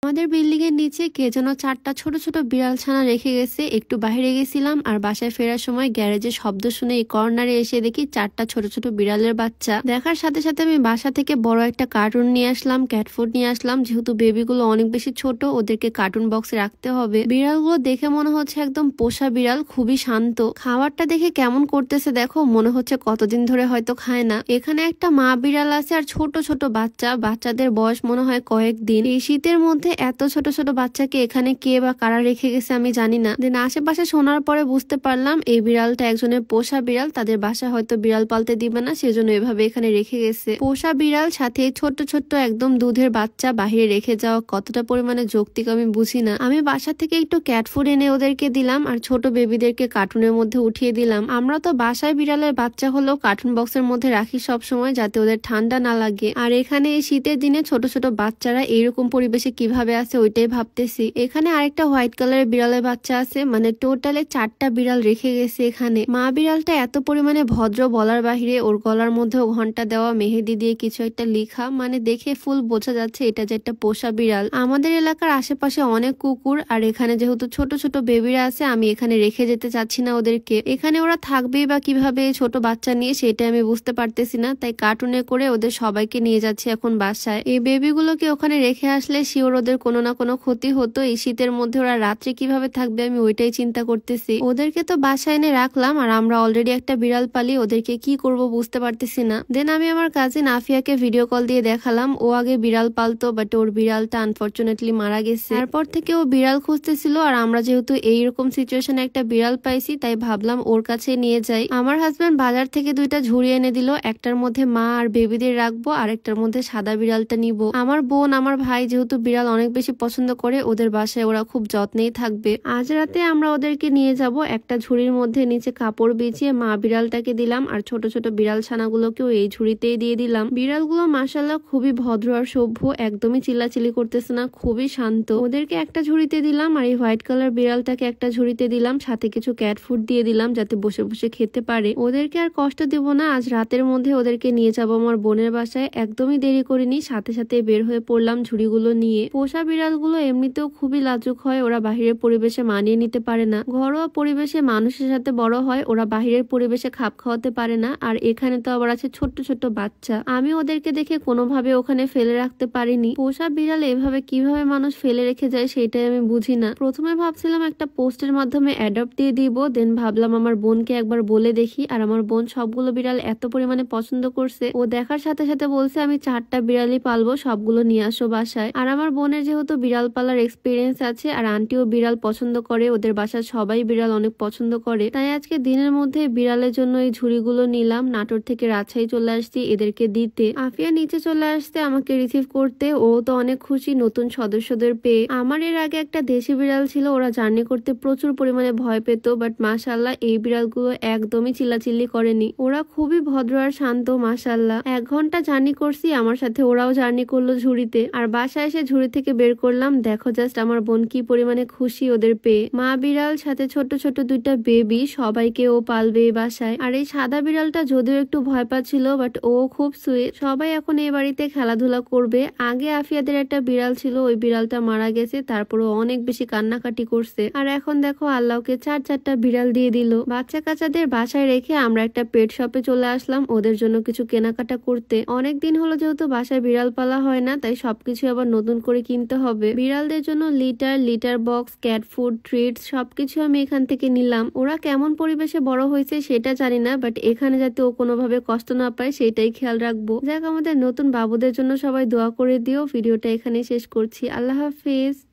আমাদের বিল্ডিং এর নিচে কে যেন 4টা ছোট ছোট বিড়াল ছানা রেখে গেছে। একটু বাইরে গেছিলাম আর বাসায় ফেরার সময় গ্যারেজে শব্দ শুনে এই কর্নারে এসে দেখি 4টা ছোট ছোট বিড়ালের বাচ্চা। দেখার সাথে সাথে আমি বাসা থেকে বড় একটা কার্টুন নিয়ে আসলাম, ক্যাট ফুড নিয়ে আসলাম। যেহেতু বেবিগুলো অনেক বেশি ছোট, ওদেরকে কার্টুন বক্সে রাখতে হবে। বিড়ালগুলো দেখে মনে হচ্ছে একদম পোষা বিড়াল, খুবই শান্ত। খাবারটা দেখে কেমন করতেছে দেখো, মনে হচ্ছে কতদিন ধরে হয়তো খায় না। এখানে একটা মা বিড়াল আছে আর ছোট ছোট বাচ্চা। বাচ্চাদের বয়স মনে হয় কয়েকদিন। এই শীতের মধ্যে এত ছোট ছোট বাচ্চাকে এখানে কে বা কারা রেখে গেছে আমি জানি না। দেন আশেপাশে শোনার পরে বুঝতে পারলাম এই বিড়ালটা একজনের পোষা বিড়াল। তাদের বাসায় হয়তো বিড়াল পালতে দিবে না, সেজন্য এভাবে এখানে রেখে গেছে। পোষা বিড়াল সাথে ছোট্ট ছোট্ট একদম দুধের বাচ্চা বাহিরে রেখে যাওয়া কতটা পরিমাণে যৌক্তিক আমি বুঝি না। আমি বাসা থেকে একটু ক্যাট ফুড এনে ওদেরকে দিলাম আর ছোট বেবিদেরকে কার্টুনের মধ্যে উঠিয়ে দিলাম। আমরা তো বাসায় বিড়ালের বাচ্চা হলেও কার্টুন বক্সের মধ্যে রাখি সব সময়, যাতে ওদের ঠান্ডা না লাগে। আর এখানে এই শীতের দিনে ছোট ছোট বাচ্চারা এইরকম পরিবেশে কিভাবে আছে ওইটাই ভাবতেছি। এখানে আরেকটা হোয়াইট কালারের বিড়ালের বাচ্চা আছে, মানে টোটালে 4টা বিড়াল রেখে গেছে এখানে। মা বিড়ালটা এত পরিমাণে ভদ্র বলার বাহিরে, ওর গলার মধ্যেও ঘন্টা দেওয়া, মেহেদি দিয়ে কিছু একটা লেখা, মানে দেখে ফুল বোঝা যাচ্ছে এটা যে একটা পোষা বিড়াল। আমাদের এলাকার আশেপাশে অনেক কুকুর, আর এখানে যেহেতু ছোট ছোট বেবিরা আছে আমি এখানে রেখে যেতে চাচ্ছি না ওদেরকে। এখানে ওরা থাকবেই বা কিভাবে ছোট বাচ্চা নিয়ে, সেটা আমি বুঝতে পারতেছি না। তাই কার্টুনে করে ওদের সবাইকে নিয়ে যাচ্ছি এখন বাসায়। এই বেবিগুলোকে ওখানে রেখে আসলে শিওর ওদের কোনো না কোনো ক্ষতি হতো। এই শীতের মধ্যে ওরা রাত্রে কিভাবে থাকবে আমি ওইটাই চিন্তা করতেছি। ওদেরকে তো বাসায় এনে রাখলাম, আর আমরা অলরেডি একটা বিড়াল পালি, ওদেরকে কি করব বুঝতে পারতেছি না। দেন আমি আমার কাজিন আফিয়াকে ভিডিও কল দিয়ে দেখালাম। ও আগে বিড়াল পালতো, বাট ওর বিড়ালটা আনফরচুনেটলি মারা গেছে। তারপর থেকে ও বিড়াল খুঁজতেছিল, আর আমরা যেহেতু এইরকম সিচুয়েশনে একটা বিড়াল পাইছি তাই ভাবলাম ওর কাছে নিয়ে যাই। আমার হাজবেন্ড বাজার থেকে 2টা ঝুড়ি এনে দিল। একটার মধ্যে মা আর বেবিদের রাখবো, আর একটার মধ্যে সাদা বিড়ালটা নিব। আমার বোন আমার ভাই যেহেতু বিড়াল অনেক বেশি পছন্দ করে, ওদের বাসায় ওরা খুব যত্নেই থাকবে। আজ রাতে আমরা ওদেরকে নিয়ে যাব। একটা ঝুড়ির মধ্যে নিচে কাপড় বিছিয়ে মা বিড়ালটাকে দিলাম, আর ছোট ছোট বিড়াল ছানাগুলোকেও এই ঝুড়িতেই দিয়ে দিলাম। বিড়ালগুলো মাশাআল্লাহ খুবই ভদ্র আর সভ্য, একদমই চিল্লাচিল্লি করতেছে না, খুবই শান্ত। ওদেরকে একটা ঝুড়িতে দিলাম, আর এই হোয়াইট কালার বিড়ালটাকে একটা ঝুড়িতে দিলাম, সাথে কিছু ক্যাট ফুড দিয়ে দিলাম যাতে বসে বসে খেতে পারে। ওদেরকে আর কষ্ট দেব না, আজ রাতের মধ্যে ওদেরকে নিয়ে যাব আমার বোনের বাসায়। একদমই দেরি করিনি, সাথে সাথে বের হয়ে পড়লাম ঝুড়িগুলো নিয়ে। পোষা বিড়ালগুলো এমনিতেও খুবই লাজুক হয়, ওরা বাহিরের পরিবেশে মানিয়ে নিতে পারে না। ঘরোয়া পরিবেশে মানুষের সাথে বড় হয়, ওরা বাহিরের পরিবেশে খাপ খাওয়াতে পারে না। আর এখানে তো আবার আছে ছোট্ট ছোট্ট বাচ্চা। আমি ওদেরকে দেখে কোনোভাবে ওখানে ফেলে রাখতে পারিনি। পোষা বিড়াল এভাবে কিভাবে মানুষ ফেলে রেখে যায় সেটাই আমি বুঝি না। প্রথমে ভাবছিলাম একটা পোস্টের মাধ্যমে অ্যাডপ্ট দিয়ে দিব, দেন ভাবলাম আমার বোনকে একবার বলে দেখি। আর আমার বোন সবগুলো বিড়াল এত পরিমাণে পছন্দ করছে, ও দেখার সাথে সাথে বলছে আমি 4টা বিড়ালই পালবো, সবগুলো নিয়ে আসো বাসায়। আর আমার বোনের যেহেতু বিড়াল পালার এক্সপিরিয়েন্স আছে, আর আন্টিও বিড়াল পছন্দ করে, ওদের বাসার সবাই বিড়াল অনেক পছন্দ করে, তাই আজকে দিনের মধ্যে বিড়ালের জন্য এই ঝুড়িগুলো নিলাম। নাটোর থেকে রাজশাহী চলে আসছি এদেরকে দিতে। আফিয়া নিচে চলে আসতে আমাকে রিসিভ করতে, ও তো অনেক খুশি নতুন সদস্যদের পেয়ে। আমার এর আগে একটা দেশি বিড়াল ছিল, ওরা জার্নি করতে প্রচুর পরিমাণে ভয় পেত, বাট মাশাআল্লাহ এই বিড়ালগুলো একদমই চিল্লাচিল্লি করেনি। ওরা খুবই ভদ্র আর শান্ত মাশাআল্লাহ। 1 ঘন্টা জার্নি করছি, আমার সাথে ওরাও জার্নি করলো ঝুড়িতে। আর বাসায় এসে ঝুড়ি থেকে বের করলাম, দেখো জাস্ট আমার বোন কি পরিমাণে খুশি ওদের পেয়ে। মা বিড়াল সাথে ছোট ছোট 2টা বেবি, সবাইকে ও পালবে বাসায়। আর এই সাদা বিড়ালটা যদিও একটু ভয় পাচ্ছিল, বাট ও খুব সুইট। সবাই এখন এই বাড়িতে খেলাধুলা করবে। আগে আফিয়াদের একটা বিড়াল ছিল, ওই বিড়ালটা মারা গেছে, তারপরে অনেক বেশি কান্নাকাটি করছে। আর এখন দেখো আল্লাহকে 4টা বিড়াল দিয়ে দিল। বাচ্চা কাচ্চাদের বাসায় রেখে আমরা একটা পেট শপে চলে আসলাম ওদের জন্য কিছু কেনাকাটা করতে। অনেকদিন হলো যেহেতু বাসায় বিড়াল পালা হয় না, তাই সবকিছু আবার নতুন করে কিনতে হবে। বিড়ালদের জন্য litre box, cat food, treats সবকিছু আমি এখান থেকে নিলাম। ওরা কেমন পরিবেশে বড় হয়েছে সেটা জানি না, বাট এখানে যাতে ও কোনোভাবে কষ্ট না পায় সেটাই খেয়াল রাখবো। যাক, আমাদের নতুন বাবুদের জন্য সবাই দোয়া করে দিও। ভিডিওটা এখানে শেষ করছি। আল্লাহ হাফিজ।